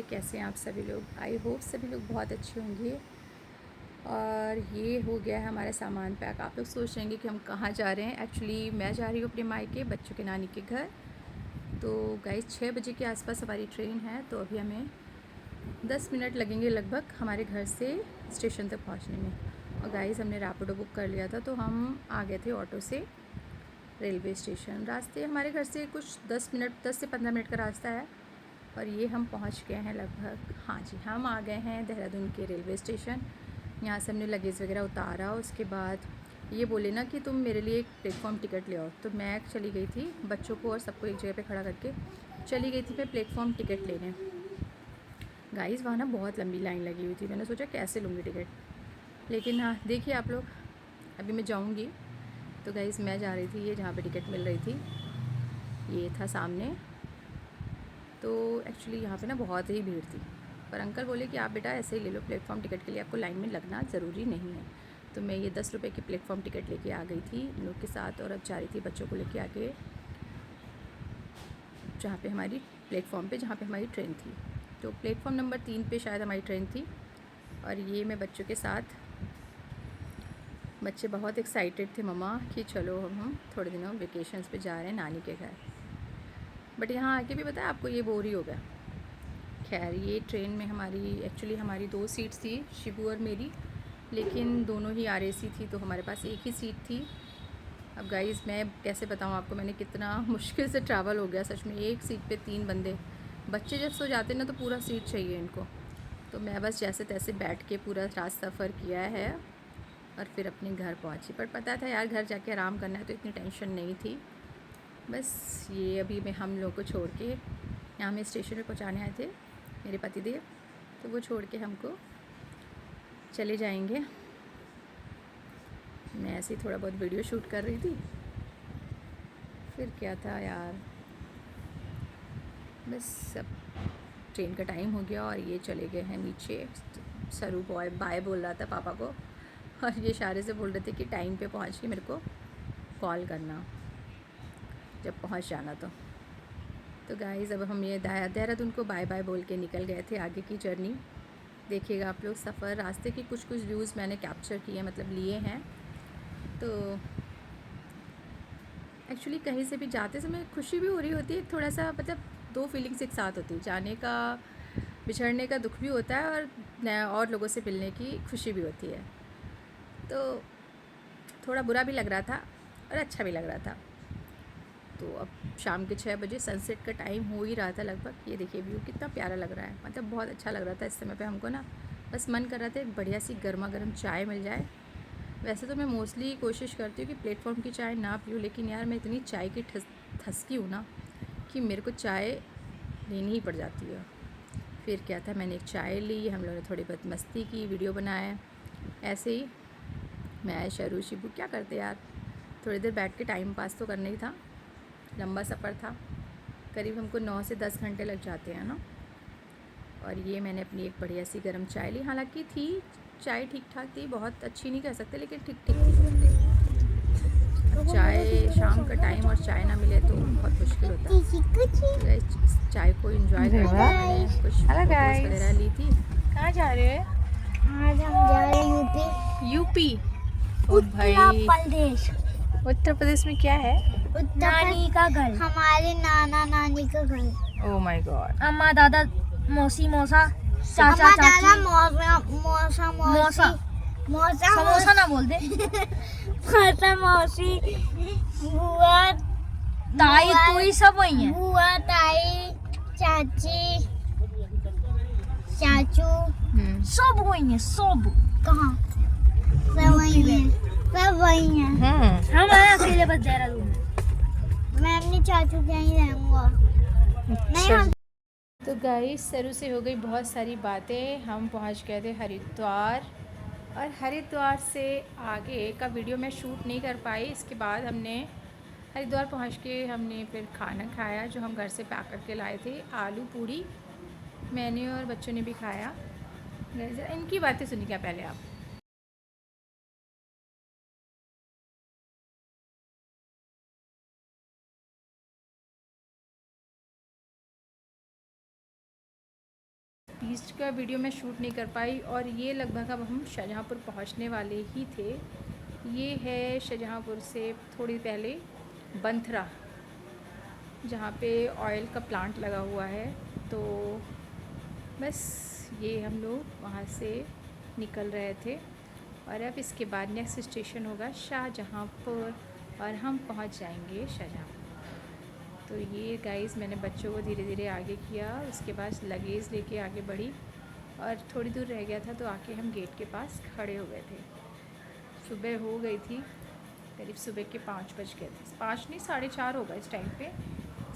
कैसे हैं आप सभी लोग। आई होप सभी लोग बहुत अच्छे होंगे। और ये हो गया है हमारा सामान पैक। आप लोग सोच रहे हैं कि हम कहाँ जा रहे हैं। एक्चुअली मैं जा रही हूँ अपने मायके, बच्चों के नानी के घर। तो गाइस 6 बजे के आसपास हमारी ट्रेन है, तो अभी हमें 10 मिनट लगेंगे लगभग हमारे घर से स्टेशन तक पहुँचने में। और गाइस हमने रैपिडो बुक कर लिया था, तो हम आ गए थे ऑटो से रेलवे स्टेशन। रास्ते हमारे घर से कुछ 10 से 15 मिनट का रास्ता है। और ये हम पहुंच गए हैं लगभग। हाँ जी, हम आ गए हैं देहरादून के रेलवे स्टेशन। यहाँ से हमने लगेज वगैरह उतारा। उसके बाद ये बोले ना कि तुम मेरे लिए एक प्लेटफॉर्म टिकट ले आओ, तो मैं चली गई थी बच्चों को और सबको एक जगह पे खड़ा करके चली गई थी मैं प्लेटफॉर्म टिकट लेने। गाइस वहाँ ना बहुत लंबी लाइन लगी हुई थी। मैंने सोचा कैसे लूँगी टिकट, लेकिन हाँ देखिए आप लोग, अभी मैं जाऊँगी। तो गाइस मैं जा रही थी, ये जहाँ पे टिकट मिल रही थी ये था सामने। तो एक्चुअली यहाँ पे ना बहुत ही भीड़ थी, पर अंकल बोले कि आप बेटा ऐसे ही ले लो, प्लेटफॉर्म टिकट के लिए आपको लाइन में लगना ज़रूरी नहीं है। तो मैं ये 10 रुपये की प्लेटफॉर्म टिकट लेके आ गई थी इन लोग के साथ, और अब जा रही थी बच्चों को लेके आके जहाँ पे हमारी प्लेटफॉर्म पे जहाँ पे हमारी ट्रेन थी। तो प्लेटफॉर्म नंबर 3 पे शायद हमारी ट्रेन थी। और ये मैं बच्चों के साथ, बच्चे बहुत एक्साइटेड थे मम्मा कि चलो हम थोड़े दिनों वेकेशंस पे जा रहे हैं नानी के घर। बट यहाँ आके भी पता है आपको, ये बोर ही हो गया। खैर ये ट्रेन में एक्चुअली हमारी 2 सीट्स थी, शिबू और मेरी, लेकिन दोनों ही RAC थी, तो हमारे पास एक ही सीट थी। अब गाइस मैं कैसे बताऊँ आपको, मैंने कितना मुश्किल से ट्रैवल हो गया सच में। एक सीट पे 3 बंदे, बच्चे जब सो जाते ना तो पूरा सीट चाहिए इनको। तो मैं बस जैसे तैसे बैठ के पूरा रात सफ़र किया है और फिर अपने घर पहुँची। पर पता था यार घर जाके आराम करना है, तो इतनी टेंशन नहीं थी। बस ये अभी मैं हम लोग को छोड़ के यहाँ में स्टेशन पे पहुँचाने आए थे मेरे पतिदेव, तो वो छोड़ के हमको चले जाएंगे। मैं ऐसे ही थोड़ा बहुत वीडियो शूट कर रही थी, फिर क्या था यार, बस अब ट्रेन का टाइम हो गया और ये चले गए हैं नीचे। सरू बॉय बाय बोल रहा था पापा को, और ये इशारे से बोल रहे थे कि टाइम पे पहुँच के मेरे को कॉल करना जब पहुँच जाना। तो गाइस अब हम ये देहरादून को बाय बाय बोल के निकल गए थे आगे की जर्नी। देखिएगा आप लोग सफ़र, रास्ते के कुछ व्यूज़ मैंने कैप्चर किए, मतलब लिए हैं। तो एक्चुअली कहीं से भी जाते समय खुशी भी हो रही होती है, थोड़ा सा मतलब 2 फीलिंग्स एक साथ होती है। जाने का, बिछड़ने का दुख भी होता है, और लोगों से मिलने की खुशी भी होती है। तो थोड़ा बुरा भी लग रहा था और अच्छा भी लग रहा था। तो अब शाम के 6 बजे सनसेट का टाइम हो ही रहा था लगभग। ये देखिए व्यू कितना प्यारा लग रहा है, मतलब बहुत अच्छा लग रहा था इस समय पे हमको ना। बस मन कर रहा था एक बढ़िया सी गर्मा गर्म चाय मिल जाए। वैसे तो मैं मोस्टली कोशिश करती हूँ कि प्लेटफॉर्म की चाय ना पीऊँ, लेकिन यार मैं इतनी चाय की ठसकी हूँ ना कि मेरे को चाय लेनी ही पड़ जाती है। फिर क्या था, मैंने एक चाय ली, हम लोगों ने थोड़ी बहुत मस्ती की, वीडियो बनाए। ऐसे ही मैं शरू शिबू क्या करते यार, थोड़ी देर बैठ के टाइम पास तो करना ही था। लंबा सफ़र था, करीब हमको 9 से 10 घंटे लग जाते हैं ना। और ये मैंने अपनी एक बढ़िया सी गर्म चाय ली, हालांकि थी चाय ठीक ठाक थी, बहुत अच्छी नहीं कह सकते, लेकिन ठीक ठीक थी। अब चाय शाम का टाइम और चाय ना मिले तो बहुत मुश्किल होता है। तो चाय को एंजॉय करते मैंने कुछ फोटोज़ वगैरह ली थी। कहाँ जा रहे हैं? आज हम जा रहे हैं यूपी। उत्तर प्रदेश। उत्तर प्रदेश में क्या है? नानी का घर, हमारे नाना नानी का घर। Oh my God. अम्मा दादा मौसी मौसा चाचा चाची मौसा मौसा मौसा मौसा समोसा ना बोल दे मौसा मौसी बुआ ताई तोई सब वही है। बुआ ताई चाची चाचू सब वही है, सब। कहाँ? सब वही है, सब वही है। हम अकेले बस देहरादून में। मैं अपने चाचू के यहीं रहूँगा। नहीं तो गाइस सरू से हो गई बहुत सारी बातें। हम पहुंच गए थे हरिद्वार, और हरिद्वार से आगे का वीडियो मैं शूट नहीं कर पाई। इसके बाद हमने हरिद्वार पहुंच के हमने फिर खाना खाया जो हम घर से पैक करके लाए थे, आलू पूड़ी। मैंने और बच्चों ने भी खाया। इनकी बातें सुनिए क्या पहले आप। बीच का वीडियो मैं शूट नहीं कर पाई। और ये लगभग अब हम शाहजहाँपुर पहुंचने वाले ही थे। ये है शाहजहाँपुर से थोड़ी पहले बंथरा, जहाँ पे ऑयल का प्लांट लगा हुआ है। तो बस ये हम लोग वहाँ से निकल रहे थे और अब इसके बाद नेक्स्ट स्टेशन होगा शाहजहाँपुर और हम पहुँच जाएंगे शाहजहाँपुर। तो ये गाइस मैंने बच्चों को धीरे धीरे आगे किया, उसके बाद लगेज लेके आगे बढ़ी और थोड़ी दूर रह गया था तो आके हम गेट के पास खड़े हो गए थे। सुबह हो गई थी, करीब सुबह के 5 बज गए थे, 5 नहीं 4:30 होगा इस टाइम पे।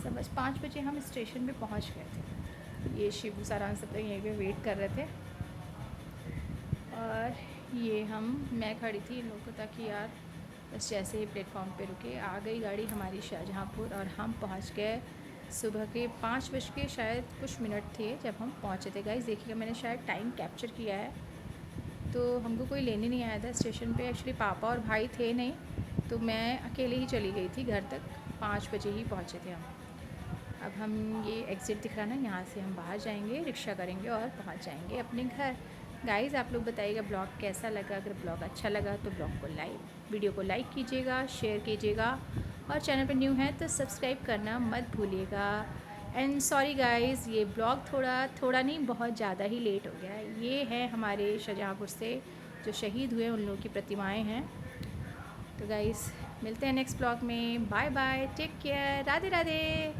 सब बस 5 बजे हम स्टेशन पे पहुंच गए थे। ये शिबू सारान सब तक यहीं पे वेट कर रहे थे और ये मैं खड़ी थी इन लोगों को ताकि यार बस जैसे ही प्लेटफॉर्म पे रुके आ गई गाड़ी हमारी शाहजहाँपुर और हम पहुंच गए। सुबह के 5 बज के शायद कुछ मिनट थे जब हम पहुंचे थे। गाइस देखिएगा मैंने शायद टाइम कैप्चर किया है। तो हमको कोई लेने नहीं आया था स्टेशन पे, एक्चुअली पापा और भाई थे नहीं तो मैं अकेले ही चली गई थी घर तक। 5 बजे ही पहुँचे थे हम। अब हम ये एग्ज़िट दिख रहा ना, यहाँ से हम बाहर जाएंगे, रिक्शा करेंगे और पहुँच जाएंगे अपने घर। गाइज़ आप लोग बताइएगा ब्लॉग कैसा लगा। अगर ब्लॉग अच्छा लगा तो वीडियो को लाइक कीजिएगा, शेयर कीजिएगा और चैनल पर न्यू है तो सब्सक्राइब करना मत भूलिएगा। एंड सॉरी गाइज़ ये ब्लॉग थोड़ा नहीं बहुत ज़्यादा ही लेट हो गया है। ये है हमारे शाहजहाँपुर से जो शहीद हुए उन लोगों की प्रतिमाएँ हैं। तो गाइज़ मिलते हैं नेक्स्ट ब्लॉग में। Bye bye, take care, Radhe Radhe.